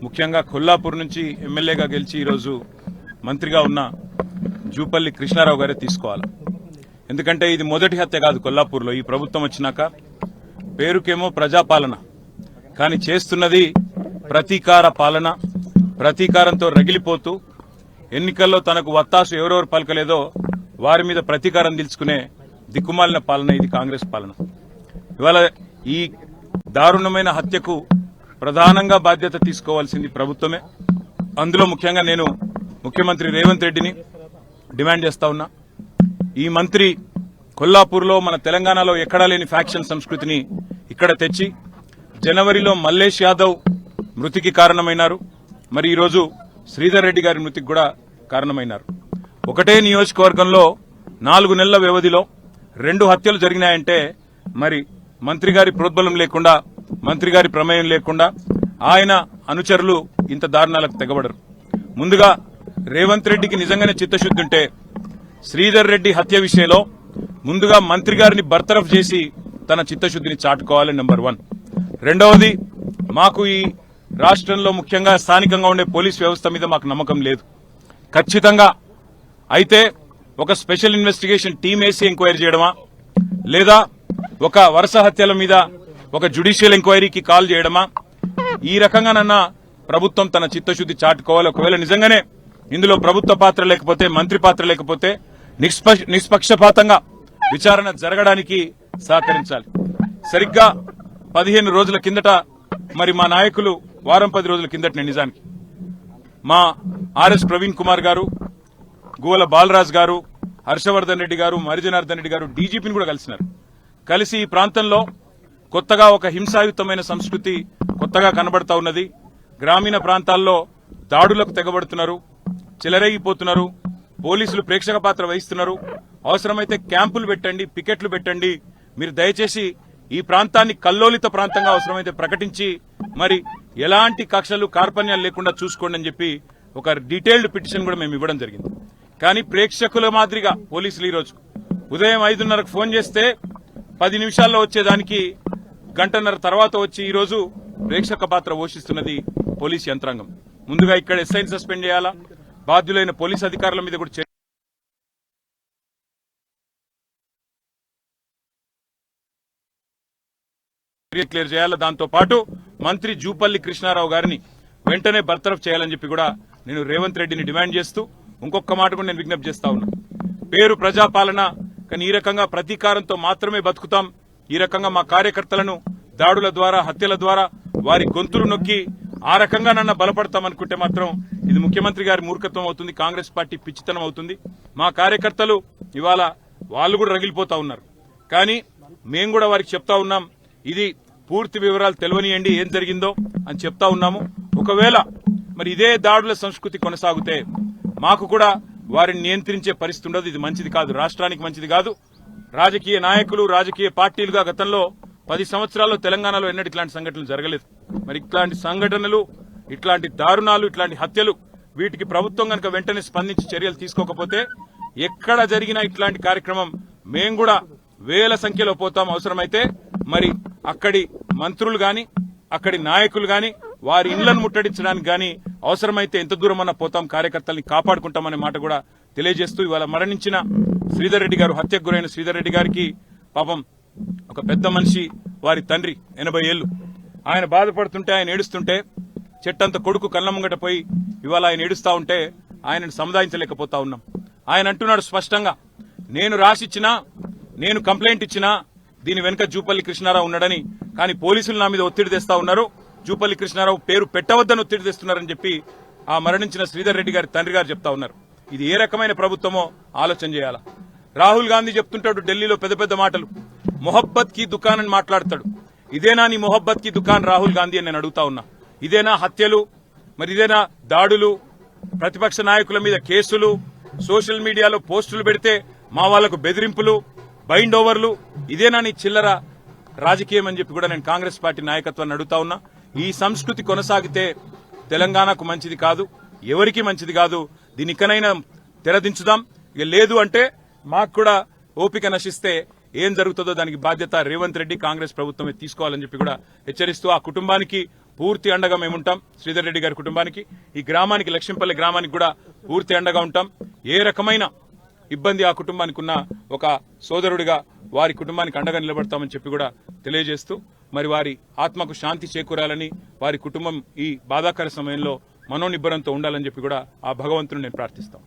ముఖ్యంగా కొల్లాపూర్ నుంచి ఎమ్మెల్యేగా గెలిచి ఈరోజు మంత్రిగా ఉన్న జూపల్లి కృష్ణారావు గారే తీసుకోవాలి. ఎందుకంటే ఇది మొదటి హత్య కాదు కొల్లాపూర్లో. ఈ ప్రభుత్వం వచ్చినాక పేరుకేమో ప్రజాపాలన, కానీ చేస్తున్నది ప్రతీకార పాలన. ప్రతీకారంతో రగిలిపోతూ ఎన్నికల్లో తనకు వత్తాసు ఎవరెవరు పలకలేదో వారి మీద ప్రతీకారం తీర్చుకునే దిక్కుమాలిన పాలన ఇది కాంగ్రెస్ పాలన. ఇవాళ ఈ దారుణమైన హత్యకు ప్రధానంగా బాధ్యత తీసుకోవాల్సింది ప్రభుత్వమే. అందులో ముఖ్యంగా నేను ముఖ్యమంత్రి రేవంత్ రెడ్డిని డిమాండ్ చేస్తా ఉన్నా. ఈ మంత్రి కొల్లాపూర్లో మన తెలంగాణలో ఎక్కడా లేని ఫ్యాక్షన్ సంస్కృతిని ఇక్కడ తెచ్చి జనవరిలో మల్లేష్ యాదవ్ మృతికి కారణమైనారు. మరి ఈరోజు శ్రీధర్ రెడ్డి గారి మృతికి కూడా కారణమైనారు. ఒకటే నియోజకవర్గంలో 4 నెలల వ్యవధిలో 2 హత్యలు జరిగినాయంటే మరి మంత్రి గారి ప్రోద్బలం లేకుండా, మంత్రి గారి ప్రమేయం లేకుండా ఆయన అనుచరులు ఇంత దారుణాలకు తెగబడరు. ముందుగా రేవంత్ రెడ్డికి నిజంగానే చిత్తశుద్ధి ఉంటే శ్రీధర్ రెడ్డి హత్య విషయంలో ముందుగా మంత్రి గారిని బర్తరఫ్ చేసి తన చిత్తశుద్ధిని చాటుకోవాలి. నెంబర్ 1. రెండవది, మాకు ఈ రాష్ట్రంలో ముఖ్యంగా స్థానికంగా ఉండే పోలీస్ వ్యవస్థ మీద మాకు నమ్మకం లేదు. ఖచ్చితంగా అయితే ఒక స్పెషల్ ఇన్వెస్టిగేషన్ టీం వేసి ఎంక్వైరీ చేయడమా, లేదా ఒక వరుస హత్యల మీద ఒక జ్యుడిషియల్ ఎంక్వైరీకి కాల్ చేయడమా, ఈ రకంగానన్నా ప్రభుత్వం తన చిత్తశుద్ది చాటుకోవాలి. ఒకవేళ నిజంగానే ఇందులో ప్రభుత్వ పాత్ర లేకపోతే, మంత్రి పాత్ర లేకపోతే నిష్పక్షపాతంగా విచారణ జరగడానికి సహకరించాలి. సరిగ్గా 15 రోజుల కిందట మరి మా నాయకులు వారం 10 రోజుల కిందట నిజానికి మా ఆర్ఎస్ ప్రవీణ్ కుమార్ గారు, గువ్వల బాలరాజ్ గారు, హర్షవర్ధన్ రెడ్డి గారు, మరిజనార్దన్ రెడ్డి గారు డీజీపీని కూడా కలిసినారు. కలిసి ఈ ప్రాంతంలో కొత్తగా ఒక హింసాయుతమైన సంస్కృతి కొత్తగా కనబడతా ఉన్నది. గ్రామీణ ప్రాంతాల్లో దాడులకు తెగబడుతున్నారు, చెలరేగిపోతున్నారు, పోలీసులు ప్రేక్షక పాత్ర వహిస్తున్నారు. అవసరమైతే క్యాంపులు పెట్టండి, పికెట్లు పెట్టండి, మీరు దయచేసి ఈ ప్రాంతాన్ని కల్లోలిత ప్రాంతంగా అవసరమైతే ప్రకటించి మరి ఎలాంటి కక్షలు కార్పణ్యాలు లేకుండా చూసుకోండి అని చెప్పి ఒక డీటెయిల్డ్ పిటిషన్ కూడా మేము ఇవ్వడం జరిగింది. కానీ ప్రేక్షకుల మాదిరిగా పోలీసులు ఈరోజు ఉదయం 5:30కు ఫోన్ చేస్తే 10 నిమిషాల్లో వచ్చేదానికి గంటన్నర తర్వాత వచ్చి ఈరోజు ప్రేక్షక పాత్ర పోషిస్తున్నది పోలీస్ యంత్రాంగం. ముందుగా ఇక్కడ ఎస్ఐని సస్పెండ్ చేయాలా, బాధ్యులైన పోలీస్ అధికారుల మీద కూడా క్లియర్ చేయాలా. దాంతో పాటు మంత్రి జూపల్లి కృష్ణారావు గారిని వెంటనే బర్తరఫ్ చేయాలని చెప్పి కూడా నేను రేవంత్ రెడ్డిని డిమాండ్ చేస్తూ ఇంకొక మాట కూడా నేను విజ్ఞప్తి చేస్తా ఉన్నా. పేరు ప్రజాపాలన, కానీ ఈ రకంగా ప్రతీకారంతో మాత్రమే బతుకుతాం. ఈ రకంగా మా కార్యకర్తలను దాడుల ద్వారా, హత్యల ద్వారా వారి గొంతులు నొక్కి ఆ రకంగా నన్ను బలపడతామనుకుంటే మాత్రం ఇది ముఖ్యమంత్రి గారి మూర్ఖత్వం అవుతుంది, కాంగ్రెస్ పార్టీ పిచ్చితనం అవుతుంది. మా కార్యకర్తలు ఇవాళ వాళ్ళు కూడా రగిలిపోతా ఉన్నారు. కానీ మేము కూడా వారికి చెప్తా ఉన్నాం, ఇది పూర్తి వివరాలు తెలియనియండి ఏం జరిగిందో అని చెప్తా ఉన్నాము. ఒకవేళ మరి ఇదే దాడుల సంస్కృతి కొనసాగితే మాకు కూడా వారిని నియంత్రించే పరిస్థితి ఉండదు. ఇది మంచిది కాదు, రాష్ట్రానికి మంచిది కాదు. రాజకీయ నాయకులు, రాజకీయ పార్టీలుగా గతంలో 10 సంవత్సరాల్లో తెలంగాణలో ఎన్నడూ ఇట్లాంటి సంఘటనలు జరగలేదు. మరి ఇట్లాంటి సంఘటనలు, ఇట్లాంటి దారుణాలు, ఇట్లాంటి హత్యలు, వీటికి ప్రభుత్వం కనుక వెంటనే స్పందించి చర్యలు తీసుకోకపోతే ఎక్కడ జరిగినా ఇట్లాంటి కార్యక్రమం మేము కూడా వేల సంఖ్యలో పోతాం. అవసరమైతే మరి అక్కడి మంత్రులు గాని, అక్కడి నాయకులు గాని వారి ఇళ్లను ముట్టడించడానికి గాని అవసరమైతే ఎంత దూరం అన్నా పోతాం, కార్యకర్తల్ని కాపాడుకుంటామనే మాట కూడా తెలియజేస్తూ ఇవాళ మరణించిన శ్రీధర్ రెడ్డి గారు, హత్యకు గురైన శ్రీధర్ రెడ్డి గారికి పాపం ఒక పెద్ద మనిషి, వారి తండ్రి 80 ఏళ్లు, ఆయన బాధపడుతుంటే, ఆయన ఏడుస్తుంటే చెట్టంత కొడుకు కళ్ళ ముంగట పోయి ఇవాళ ఆయన ఏడుస్తా ఉంటే ఆయనను సముదాయించలేకపోతా ఉన్నాం. ఆయన అంటున్నాడు స్పష్టంగా, నేను రాసిచ్చినా, నేను కంప్లైంట్ ఇచ్చినా దీని వెనుక జూపల్లి కృష్ణారావు ఉన్నాడని, కానీ పోలీసులు నా మీద ఒత్తిడి తెస్తా ఉన్నారు, జూపల్లి కృష్ణారావు పేరు పెట్టవద్దని ఒత్తిడి తెస్తున్నారని చెప్పి ఆ మరణించిన శ్రీధర్ రెడ్డి గారి తండ్రి గారు చెప్తా ఉన్నారు. ఇది ఏ రకమైన ప్రభుత్వమో ఆలోచన చేయాలా. రాహుల్ గాంధీ చెప్తుంటాడు ఢిల్లీలో పెద్ద పెద్ద మాటలు, మొహబ్బత్ కి దుకాన్ అని మాట్లాడతాడు. ఇదేనా నీ మొహబ్బత్ కి దుకాన్ రాహుల్ గాంధీ అని నేను అడుగుతా ఉన్నా. ఇదేనా హత్యలు, మరి ఇదేనా దాడులు, ప్రతిపక్ష నాయకుల మీద కేసులు, సోషల్ మీడియాలో పోస్టులు పెడితే మా వాళ్లకు బెదిరింపులు, బైండ్ ఓవర్లు, ఇదేనా నీ చిల్లర రాజకీయం అని చెప్పి కూడా నేను కాంగ్రెస్ పార్టీ నాయకత్వాన్ని అడుగుతా ఉన్నా. ఈ సంస్కృతి కొనసాగితే తెలంగాణకు మంచిది కాదు, ఎవరికి మంచిది కాదు. దీని ఇకనైనా తెరదించుదాం. ఇక లేదు అంటే మాకు కూడా ఓపిక నశిస్తే ఏం జరుగుతుందో దానికి బాధ్యత రేవంత్ రెడ్డి, కాంగ్రెస్ ప్రభుత్వమే తీసుకోవాలని చెప్పి కూడా హెచ్చరిస్తూ ఆ కుటుంబానికి పూర్తి అండగా మేముంటాం. శ్రీధర్ రెడ్డి గారి కుటుంబానికి, ఈ గ్రామానికి, లక్ష్మీపల్లి గ్రామానికి కూడా పూర్తి అండగా ఉంటాం. ఏ రకమైన ఇబ్బంది ఆ కుటుంబానికి ఉన్న ఒక సోదరుడిగా వారి కుటుంబానికి అండగా నిలబడతామని చెప్పి కూడా తెలియజేస్తూ, మరి వారి ఆత్మకు శాంతి చేకూరాలని, వారి కుటుంబం ఈ బాధాకర సమయంలో మనోనిబ్బరంతో ఉండాలని చెప్పి కూడా ఆ భగవంతుని నేను ప్రార్థిస్తాను.